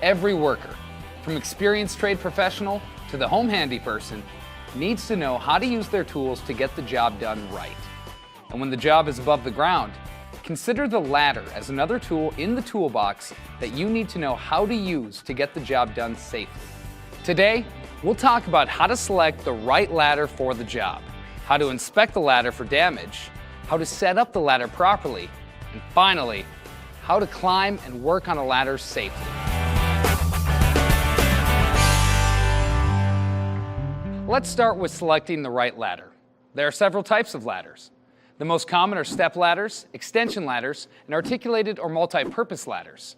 Every worker, from experienced trade professional to the home handy person, needs to know how to use their tools to get the job done right. And when the job is above the ground, consider the ladder as another tool in the toolbox that you need to know how to use to get the job done safely. Today, we'll talk about how to select the right ladder for the job, how to inspect the ladder for damage, how to set up the ladder properly, and finally, how to climb and work on a ladder safely. Let's start with selecting the right ladder. There are several types of ladders. The most common are step ladders, extension ladders, and articulated or multi-purpose ladders.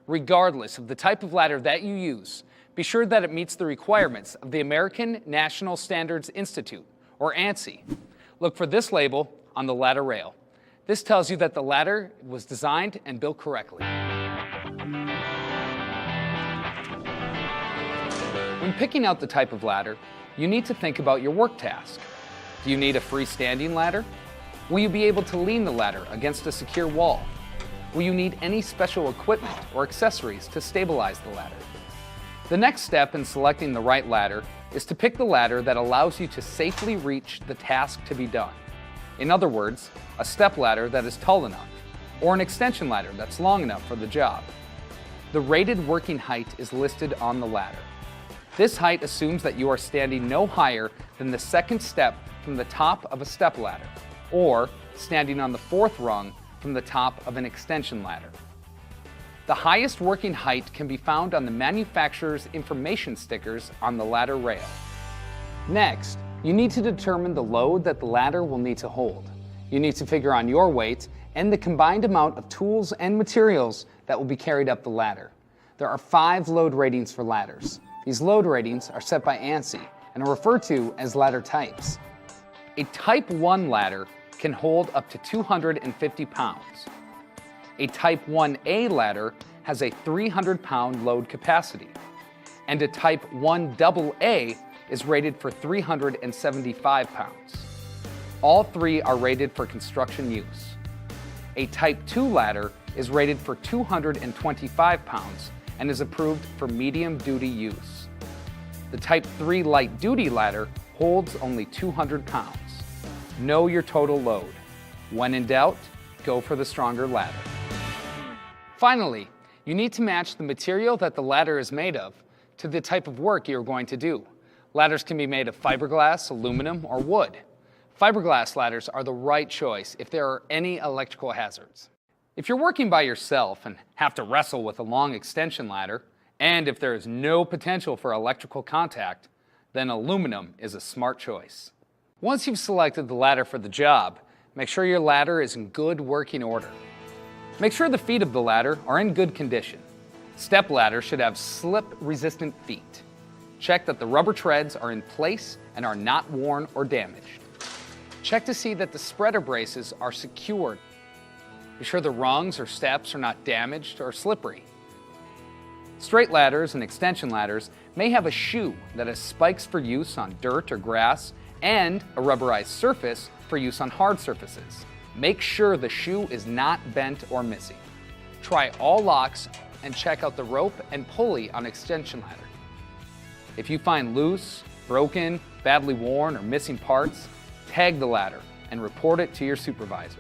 Regardless of the type of ladder that you use, be sure that it meets the requirements of the American National Standards Institute, or ANSI. Look for this label on the ladder rail. This tells you that the ladder was designed and built correctly. When picking out the type of ladder, you need to think about your work task. Do you need a freestanding ladder? Will you be able to lean the ladder against a secure wall? Will you need any special equipment or accessories to stabilize the ladder? The next step in selecting the right ladder is to pick the ladder that allows you to safely reach the task to be done. In other words, a step ladder that is tall enough, or an extension ladder that's long enough for the job. The rated working height is listed on the ladder. This height assumes that you are standing no higher than the second step from the top of a step ladder, or standing on the fourth rung from the top of an extension ladder. The highest working height can be found on the manufacturer's information stickers on the ladder rail. Next, you need to determine the load that the ladder will need to hold. You need to figure on your weight and the combined amount of tools and materials that will be carried up the ladder. There are 5 load ratings for ladders. These load ratings are set by ANSI and are referred to as ladder types. A Type 1 ladder can hold up to 250 pounds. A Type 1A ladder has a 300-pound load capacity, and a Type 1AA is rated for 375 pounds. All 3 are rated for construction use. A Type 2 ladder is rated for 225 pounds and is approved for medium-duty use. The Type 3 light-duty ladder holds only 200 pounds. Know your total load. When in doubt, go for the stronger ladder. Finally, you need to match the material that the ladder is made of to the type of work you're going to do. Ladders can be made of fiberglass, aluminum, or wood. Fiberglass ladders are the right choice if there are any electrical hazards. If you're working by yourself and have to wrestle with a long extension ladder, and if there is no potential for electrical contact, then aluminum is a smart choice. Once you've selected the ladder for the job, make sure your ladder is in good working order. Make sure the feet of the ladder are in good condition. Step ladders should have slip-resistant feet. Check that the rubber treads are in place and are not worn or damaged. Check to see that the spreader braces are secured. Be sure the rungs or steps are not damaged or slippery. Straight ladders and extension ladders may have a shoe that has spikes for use on dirt or grass and a rubberized surface for use on hard surfaces. Make sure the shoe is not bent or missing. Try all locks and check out the rope and pulley on extension ladder. If you find loose, broken, badly worn, or missing parts, tag the ladder and report it to your supervisor.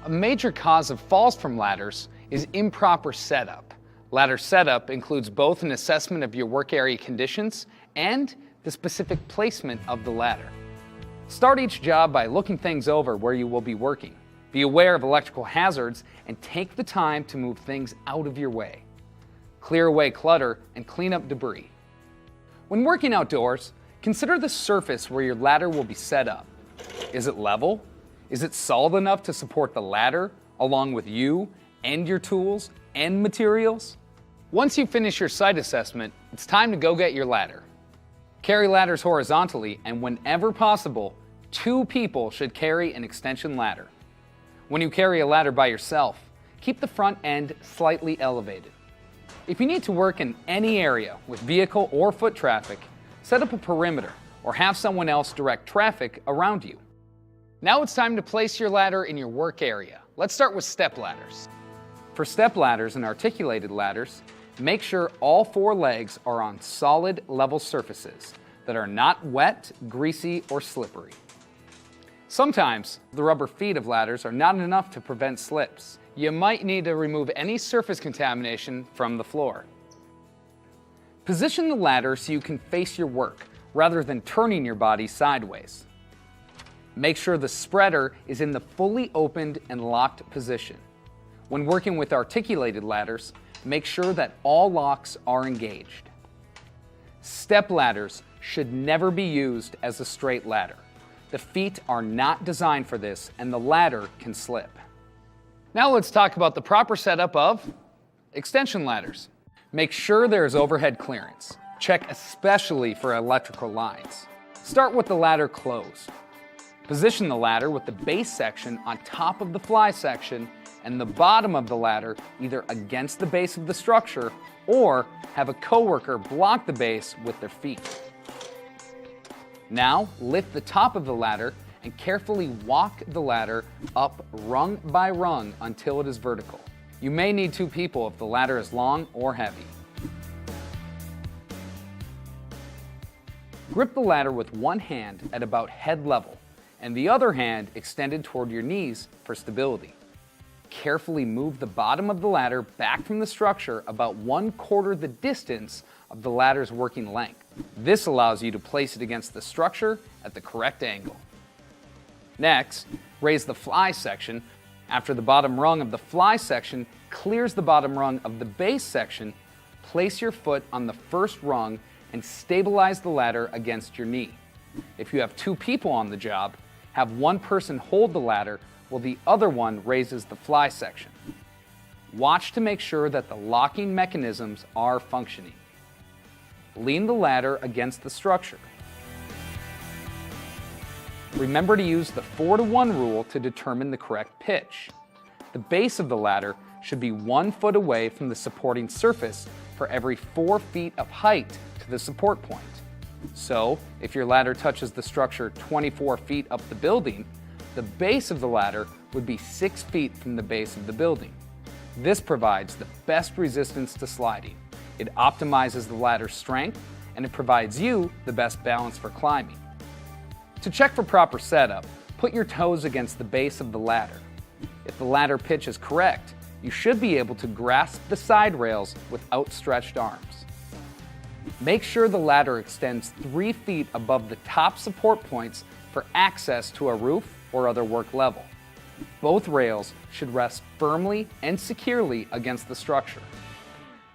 A major cause of falls from ladders is improper setup. Ladder setup includes both an assessment of your work area conditions and the specific placement of the ladder. Start each job by looking things over where you will be working. Be aware of electrical hazards and take the time to move things out of your way. Clear away clutter and clean up debris. When working outdoors, consider the surface where your ladder will be set up. Is it level? Is it solid enough to support the ladder along with you and your tools and materials? Once you finish your site assessment, it's time to go get your ladder. Carry ladders horizontally, and whenever possible, 2 people should carry an extension ladder. When you carry a ladder by yourself, keep the front end slightly elevated. If you need to work in any area with vehicle or foot traffic, set up a perimeter or have someone else direct traffic around you. Now it's time to place your ladder in your work area. Let's start with step ladders. For step ladders and articulated ladders, Make sure all 4 legs are on solid, level surfaces that are not wet, greasy, or slippery. Sometimes the rubber feet of ladders are not enough to prevent slips. You might need to remove any surface contamination from the floor. Position the ladder so you can face your work rather than turning your body sideways. Make sure the spreader is in the fully opened and locked position. When working with articulated ladders, make sure that all locks are engaged. Step ladders should never be used as a straight ladder. The feet are not designed for this, and the ladder can slip. Now let's talk about the proper setup of extension ladders. Make sure there is overhead clearance. Check especially for electrical lines. Start with the ladder closed. Position the ladder with the base section on top of the fly section and the bottom of the ladder either against the base of the structure or have a coworker block the base with their feet. Now lift the top of the ladder and carefully walk the ladder up rung by rung until it is vertical. You may need 2 people if the ladder is long or heavy. Grip the ladder with one hand at about head level and the other hand extended toward your knees for stability. Carefully move the bottom of the ladder back from the structure about 1/4 the distance of the ladder's working length. This allows you to place it against the structure at the correct angle. Next, raise the fly section. After the bottom rung of the fly section clears the bottom rung of the base section, place your foot on the first rung and stabilize the ladder against your knee. If you have 2 people on the job, have one person hold the ladder while the other one raises the fly section. Watch to make sure that the locking mechanisms are functioning. Lean the ladder against the structure. Remember to use the 4-to-1 rule to determine the correct pitch. The base of the ladder should be 1 foot away from the supporting surface for every 4 feet of height to the support point. So, if your ladder touches the structure 24 feet up the building, the base of the ladder would be 6 feet from the base of the building. This provides the best resistance to sliding. It optimizes the ladder's strength, and it provides you the best balance for climbing. To check for proper setup, put your toes against the base of the ladder. If the ladder pitch is correct, you should be able to grasp the side rails with outstretched arms. Make sure the ladder extends 3 feet above the top support points for access to a roof or other work level. Both rails should rest firmly and securely against the structure.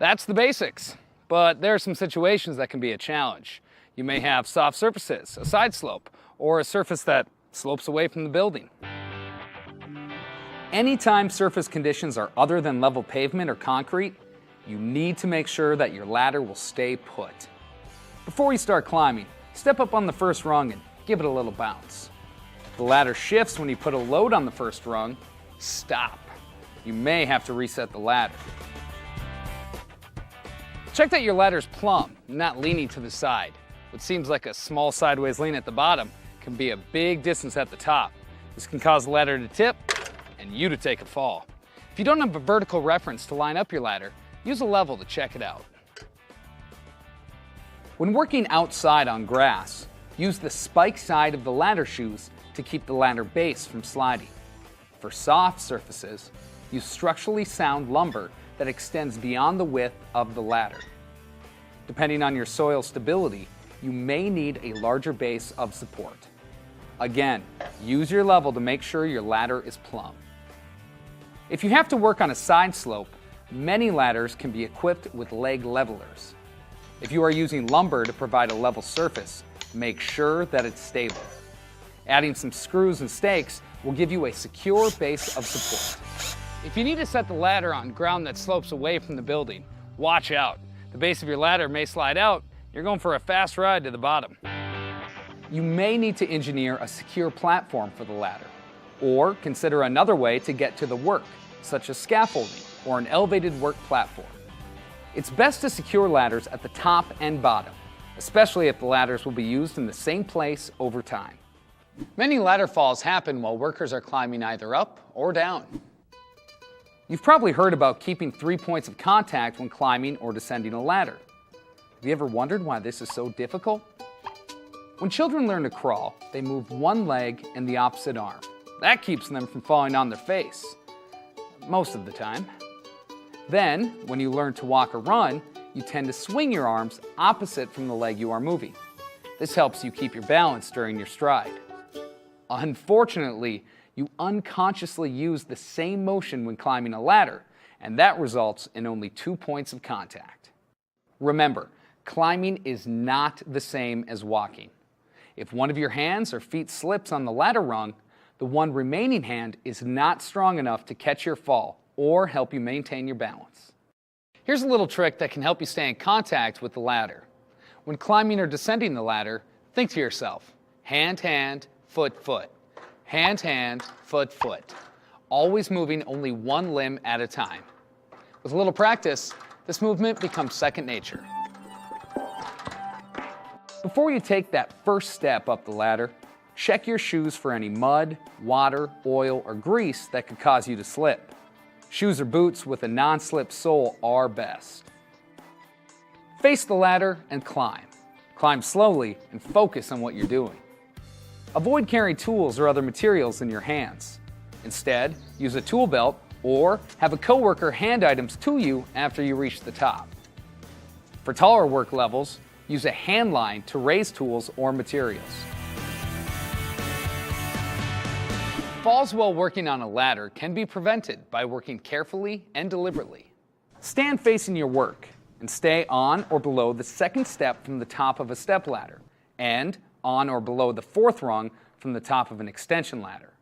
That's the basics, but there are some situations that can be a challenge. You may have soft surfaces, a side slope, or a surface that slopes away from the building. Anytime surface conditions are other than level pavement or concrete, you need to make sure that your ladder will stay put. Before you start climbing, step up on the first rung and give it a little bounce. If the ladder shifts when you put a load on the first rung, stop. You may have to reset the ladder. Check that your ladder's plumb, not leaning to the side. What seems like a small sideways lean at the bottom can be a big distance at the top. This can cause the ladder to tip and you to take a fall. If you don't have a vertical reference to line up your ladder, use a level to check it out. When working outside on grass, use the spike side of the ladder shoes to keep the ladder base from sliding. For soft surfaces, use structurally sound lumber that extends beyond the width of the ladder. Depending on your soil stability, you may need a larger base of support. Again, use your level to make sure your ladder is plumb. If you have to work on a side slope, many ladders can be equipped with leg levelers. If you are using lumber to provide a level surface, make sure that it's stable. Adding some screws and stakes will give you a secure base of support. If you need to set the ladder on ground that slopes away from the building, watch out. The base of your ladder may slide out. You're going for a fast ride to the bottom. You may need to engineer a secure platform for the ladder, or consider another way to get to the work, such as scaffolding or an elevated work platform. It's best to secure ladders at the top and bottom, especially if the ladders will be used in the same place over time. Many ladder falls happen while workers are climbing either up or down. You've probably heard about keeping 3 points of contact when climbing or descending a ladder. Have you ever wondered why this is so difficult? When children learn to crawl, they move one leg and the opposite arm. That keeps them from falling on their face, most of the time. Then, when you learn to walk or run, you tend to swing your arms opposite from the leg you are moving. This helps you keep your balance during your stride. Unfortunately, you unconsciously use the same motion when climbing a ladder, and that results in only 2 points of contact. Remember, climbing is not the same as walking. If one of your hands or feet slips on the ladder rung, the one remaining hand is not strong enough to catch your fall or help you maintain your balance. Here's a little trick that can help you stay in contact with the ladder. When climbing or descending the ladder, think to yourself, hand, hand, foot, foot. Hand, hand, foot, foot. Always moving only one limb at a time. With a little practice, this movement becomes second nature. Before you take that first step up the ladder, check your shoes for any mud, water, oil, or grease that could cause you to slip. Shoes or boots with a non-slip sole are best. Face the ladder and climb. Climb slowly and focus on what you're doing. Avoid carrying tools or other materials in your hands. Instead, use a tool belt or have a coworker hand items to you after you reach the top. For taller work levels, use a hand line to raise tools or materials. Falls while working on a ladder can be prevented by working carefully and deliberately. Stand facing your work and stay on or below the second step from the top of a step ladder and on or below the fourth rung from the top of an extension ladder.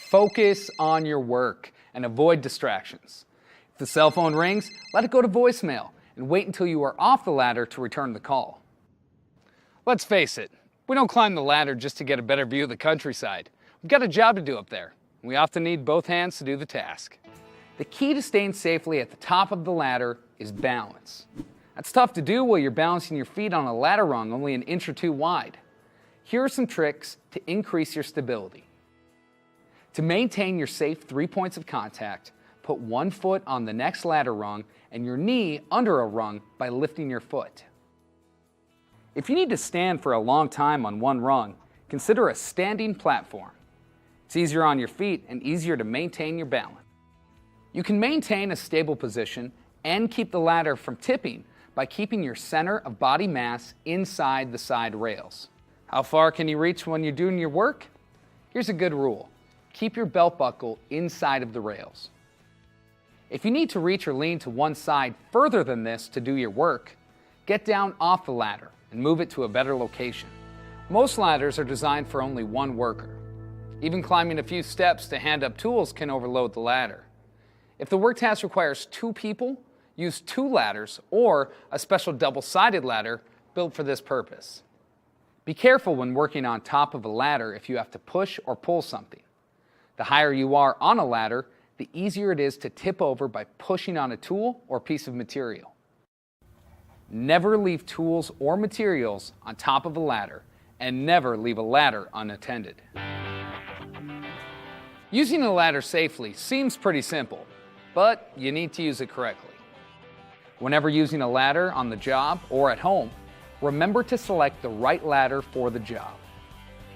Focus on your work and avoid distractions. If the cell phone rings, let it go to voicemail and wait until you are off the ladder to return the call. Let's face it, we don't climb the ladder just to get a better view of the countryside. We've got a job to do up there. We often need both hands to do the task. The key to staying safely at the top of the ladder is balance. That's tough to do while you're balancing your feet on a ladder rung only an inch or two wide. Here are some tricks to increase your stability. To maintain your safe 3 points of contact, put one foot on the next ladder rung and your knee under a rung by lifting your foot. If you need to stand for a long time on one rung, consider a standing platform. It's easier on your feet and easier to maintain your balance. You can maintain a stable position and keep the ladder from tipping by keeping your center of body mass inside the side rails. How far can you reach when you're doing your work? Here's a good rule. Keep your belt buckle inside of the rails. If you need to reach or lean to one side further than this to do your work, get down off the ladder and move it to a better location. Most ladders are designed for only one worker. Even climbing a few steps to hand up tools can overload the ladder. If the work task requires 2 people, use 2 ladders or a special double-sided ladder built for this purpose. Be careful when working on top of a ladder if you have to push or pull something. The higher you are on a ladder, the easier it is to tip over by pushing on a tool or piece of material. Never leave tools or materials on top of a ladder, and never leave a ladder unattended. Using a ladder safely seems pretty simple, but you need to use it correctly. Whenever using a ladder on the job or at home, remember to select the right ladder for the job.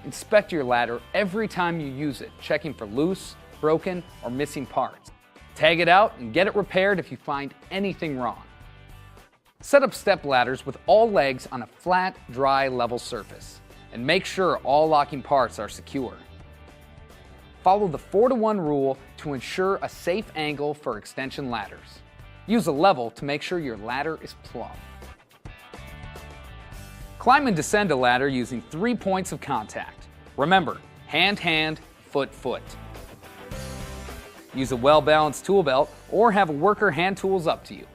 Inspect your ladder every time you use it, checking for loose, broken, or missing parts. Tag it out and get it repaired if you find anything wrong. Set up step ladders with all legs on a flat, dry, level surface, and make sure all locking parts are secure. Follow the 4-to-1 rule to ensure a safe angle for extension ladders. Use a level to make sure your ladder is plumb. Climb and descend a ladder using 3 points of contact. Remember, hand, hand, foot, foot. Use a well-balanced tool belt or have a worker hand tools up to you.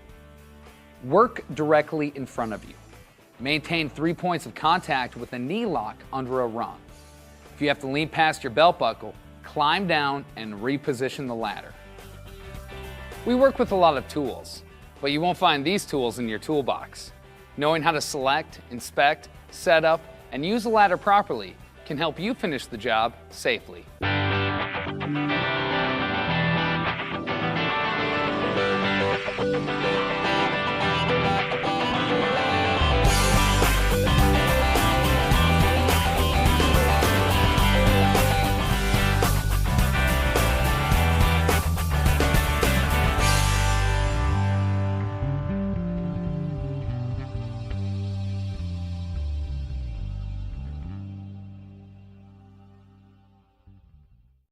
Work directly in front of you. Maintain 3 points of contact with a knee lock under a rung. If you have to lean past your belt buckle, climb down and reposition the ladder. We work with a lot of tools, but you won't find these tools in your toolbox. Knowing how to select, inspect, set up, and use a ladder properly can help you finish the job safely.